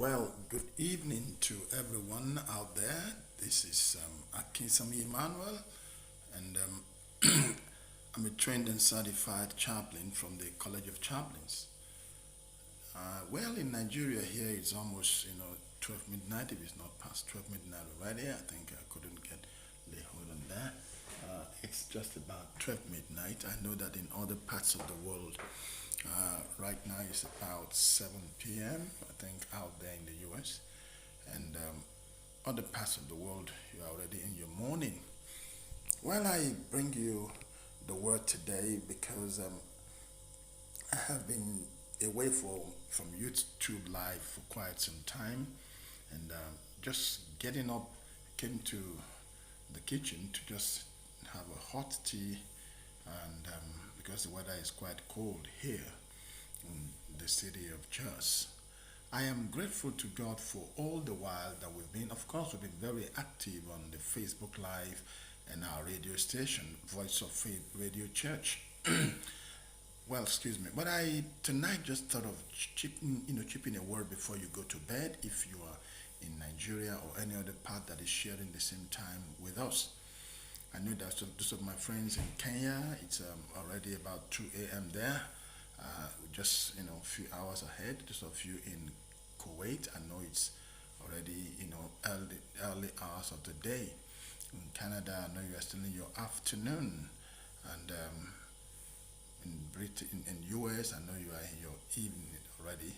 Well, good evening to everyone out there. This is Akinsanmi Emmanuel, and I'm a trained and certified chaplain from the College of Chaplains. Well, in Nigeria here, it's almost 12 midnight. If it's not past 12 midnight already, I think I couldn't get lay hold on that. It's just about 12 midnight. I know that in other parts of the world, right now it's about 7 p.m. I think out there in the U.S. and other parts of the world, you're already in your morning. Well, I bring you the word today because I have been away from YouTube Live for quite some time, and just getting up, came to the kitchen to just have a hot tea, and because the weather is quite cold here in the city of Jos. I am grateful to God for all the while that we've been. Of course, we've been very active on the Facebook Live and our radio station, Voice of Faith Radio Church. Well, excuse me, but I tonight just thought of chipping a word before you go to bed. If you are in Nigeria or any other part that is sharing the same time with us, I know that those of my friends in Kenya, it's already about 2 a.m. there. Just a few hours ahead. Those of you in Kuwait, I know it's already early hours of the day. In Canada, I know you are still in your afternoon, and in Britain, in US, I know you are in your evening already.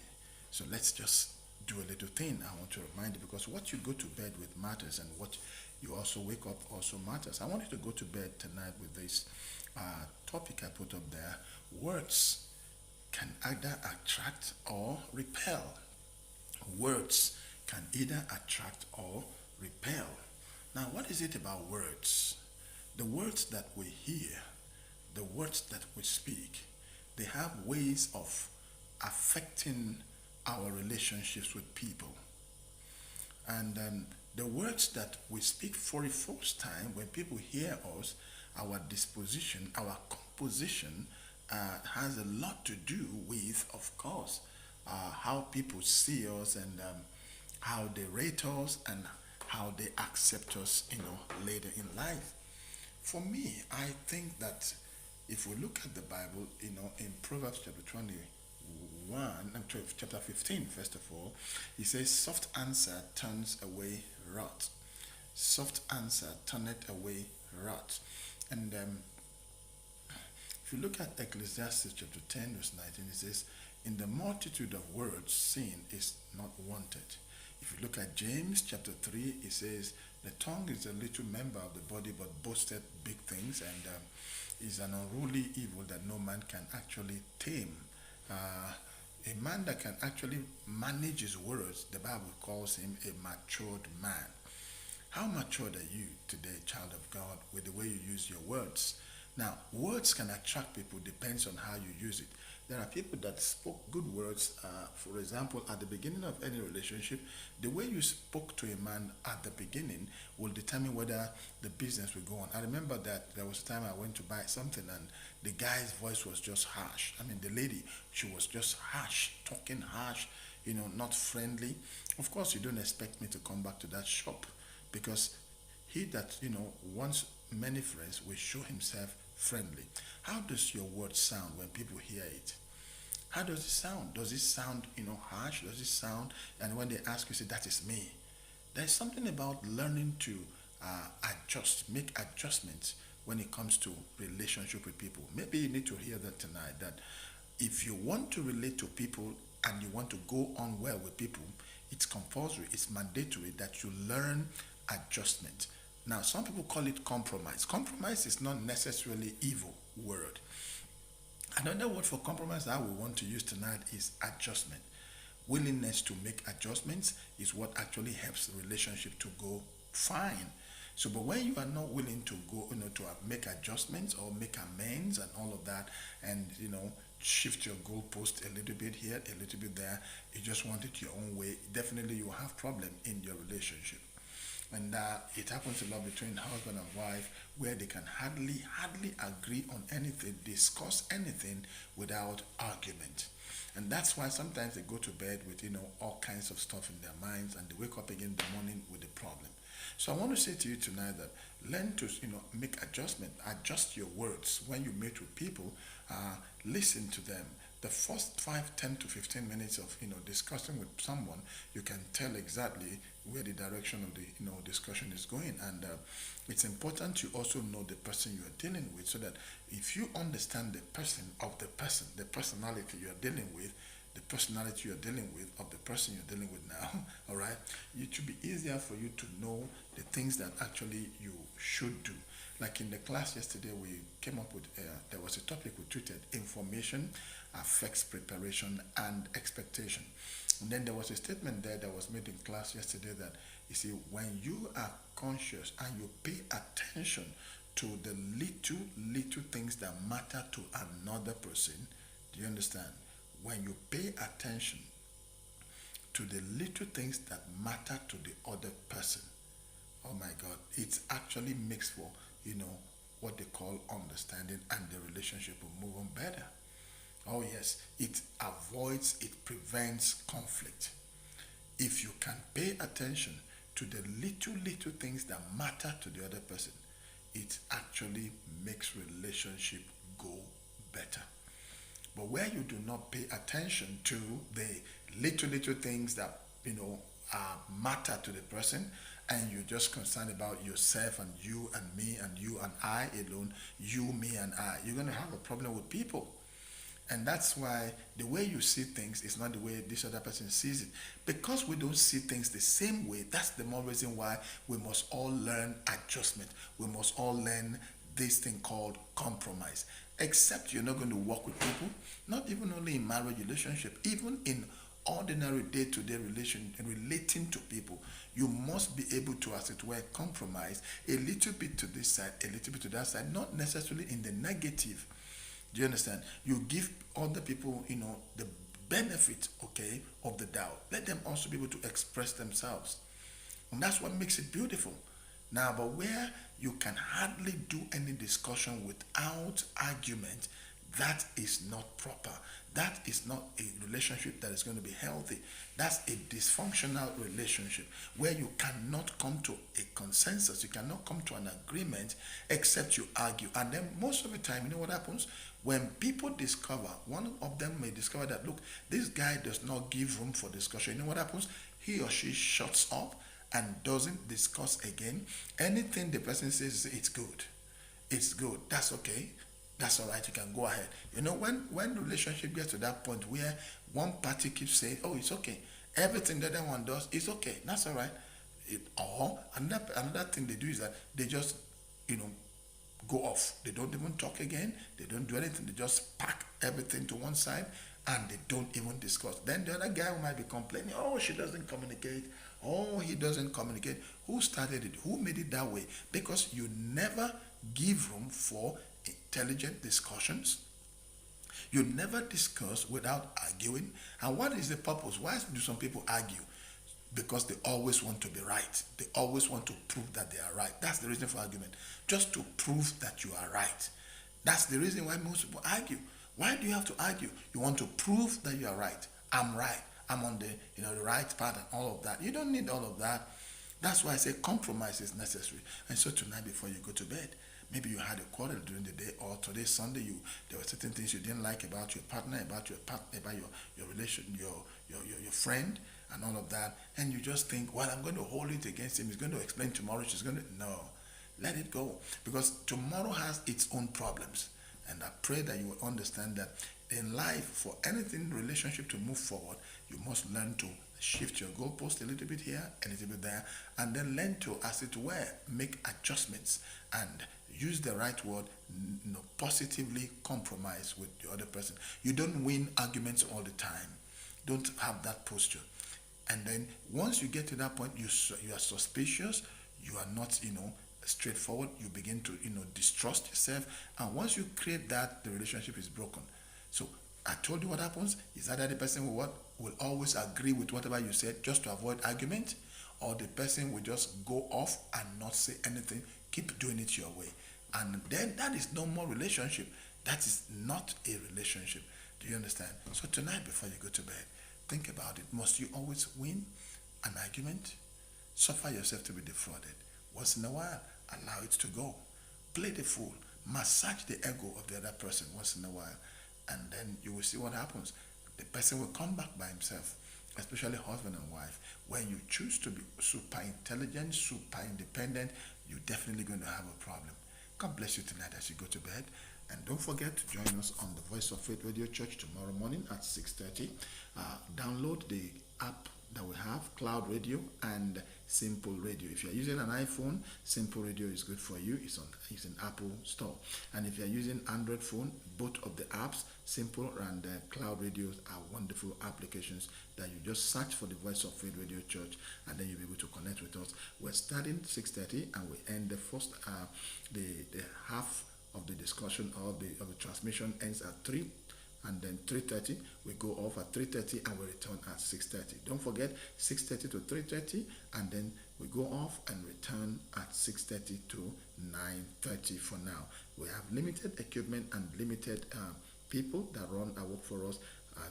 So let's just do a little thing. I want to remind you because what you go to bed with matters, and what you also wake up also matters. I want you to go to bed tonight with this topic I put up there. Words can either attract or repel. Words can either attract or repel. Now, what is it about words? The words that we hear, the words that we speak, they have ways of affecting our relationships with people. And the words that we speak for the first time, when people hear us, our disposition, our composition has a lot to do with, of course, how people see us, and how they rate us, and how they accept us, later in life. For me, I think that if we look at the Bible, in Proverbs chapter 21, chapter 15, first of all, he says, soft answer turns away wrath. Soft answer turneth away wrath. And if you look at Ecclesiastes chapter 10, verse 19, it says, in the multitude of words, sin is not wanted. If you look at James chapter 3, it says, the tongue is a little member of the body, but boasteth big things, and is an unruly evil that no man can actually tame. A man that can actually manage his words, the Bible calls him a matured man. How matured are you today, child of God, with the way you use your words? Now, words can attract people, depends on how you use it. There are people that spoke good words. For example, at the beginning of any relationship, the way you spoke to a man at the beginning will determine whether the business will go on. I remember that there was a time I went to buy something, and the guy's voice was just harsh. I mean, the lady, she was just harsh, talking harsh, not friendly. Of course, you don't expect me to come back to that shop, because he that, wants many friends will show himself friendly. How does your word sound when people hear it? How does it sound? Does it sound, harsh? Does it sound, and when they ask you, say, that is me. There's something about learning to make adjustments when it comes to relationship with people. Maybe you need to hear that tonight, that if you want to relate to people and you want to go on well with people, it's compulsory, it's mandatory that you learn adjustment. Now, some people call it compromise. Compromise is not necessarily evil word. Another word for compromise that we want to use tonight is adjustment. Willingness to make adjustments is what actually helps the relationship to go fine. So, but when you are not willing to go, to make adjustments or make amends and all of that, and shift your goalpost a little bit here, a little bit there, you just want it your own way, definitely you will have problem in your relationship. And it happens a lot between husband and wife where they can hardly agree on anything, discuss anything without argument. And that's why sometimes they go to bed with, all kinds of stuff in their minds and they wake up again in the morning with a problem. So I want to say to you tonight that learn to, make adjustment, adjust your words when you meet with people, listen to them. The first 5, 10 to 15 minutes of, discussing with someone, you can tell exactly where the direction of the, discussion is going. And it's important to also know the person you are dealing with so that if you understand the person of the person, the personality you are dealing with, the personality you're dealing with of the person you're dealing with now, all right, it should be easier for you to know the things that actually you should do. Like in the class yesterday, we came up with, there was a topic we treated, information affects preparation and expectation. And then there was a statement there that was made in class yesterday that, you see, when you are conscious and you pay attention to the little things that matter to another person, do you understand? When you pay attention to the little things that matter to the other person, oh my God, it actually makes for, what they call understanding, and the relationship will move on better. Oh yes, it avoids, it prevents conflict. If you can pay attention to the little things that matter to the other person, it actually makes relationship go better. But where you do not pay attention to the little things that matter to the person, and you're just concerned about yourself and you and me and you and I alone, you, me, and I, you're going to have a problem with people. And that's why the way you see things is not the way this other person sees it. Because we don't see things the same way, that's the more reason why we must all learn adjustment. We must all learn this thing called compromise. Except you're not going to work with people, not even only in marriage relationship, even in ordinary day-to-day relation relating to people, you must be able to, as it were, compromise a little bit to this side, a little bit to that side, not necessarily in the negative. Do you understand? You give other people, the benefit, okay, of the doubt. Let them also be able to express themselves. And that's what makes it beautiful. Now, but where you can hardly do any discussion without argument, that is not proper. That is not a relationship that is going to be healthy. That's a dysfunctional relationship where you cannot come to a consensus. You cannot come to an agreement except you argue. And then most of the time, you know what happens? When people discover, one of them may discover that, look, this guy does not give room for discussion. You know what happens? He or she shuts up and doesn't discuss again. Anything the person says, it's good. It's good. That's okay. That's all right. You can go ahead. When the relationship gets to that point where one party keeps saying, oh, it's okay. Everything the other one does is okay. That's all right. Or another thing they do is that they just, go off. They don't even talk again. They don't do anything. They just pack everything to one side and they don't even discuss. Then the other guy might be complaining, oh, she doesn't communicate. Oh, he doesn't communicate. Who started it? Who made it that way? Because you never give room for intelligent discussions. You never discuss without arguing. And what is the purpose? Why do some people argue? Because they always want to be right. They always want to prove that they are right. That's the reason for argument. Just to prove that you are right. That's the reason why most people argue. Why do you have to argue? You want to prove that you are right. I'm right. I'm on the right path and all of that. You don't need all of that. That's why I say compromise is necessary. And so tonight before you go to bed, maybe you had a quarrel during the day, or today Sunday there were certain things you didn't like about your partner, about your relation, your friend, and all of that, and you just think, well, I'm going to hold it against him. He's going to explain tomorrow. She's going to no, let it go, because tomorrow has its own problems. And I pray that you will understand that in life, for anything relationship to move forward, you must learn to shift your goalpost a little bit here, a little bit there, and then learn to, as it were, make adjustments and use the right word, positively compromise with the other person. You don't win arguments all the time. Don't have that posture. And then once you get to that point, you are suspicious, you are not, straightforward, you begin to, distrust yourself. And once you create that, the relationship is broken. So I told you what happens is that the person will always agree with whatever you said just to avoid argument, or the person will just go off and not say anything. Keep doing it your way. And then that is no more relationship. That is not a relationship. Do you understand? So tonight, before you go to bed, think about it. Must you always win an argument? Suffer yourself to be defrauded. Once in a while, allow it to go. Play the fool. Massage the ego of the other person once in a while. And then you will see what happens. The person will come back by himself, especially husband and wife. When you choose to be super intelligent, super independent, you're definitely going to have a problem. God bless you tonight as you go to bed. And don't forget to join us on the Voice of Faith Radio Church tomorrow morning at 6:30. Download the app that we have, Cloud Radio and Simple Radio. If you're using an iPhone, Simple Radio is good for you. It's in Apple Store. And if you're using Android phone, both of the apps, Simple and Cloud Radios, are wonderful applications that you just search for the Voice of Faith Radio Church, and then you'll be able to connect with us. We're starting 6:30 and we end the first the half of the discussion or the transmission ends at 3, and then 3:30 we go off at 3:30 and we return at 6:30. Don't forget 6:30 to 3:30, and then we go off and return at 6:30 to 9:30. For now, we have limited equipment and limited people that run our work for us,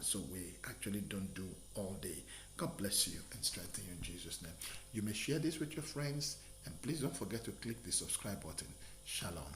so we actually don't do all day. God bless you and strengthen you in Jesus' name. You may share this with your friends, and please don't forget to click the subscribe button. Shalom.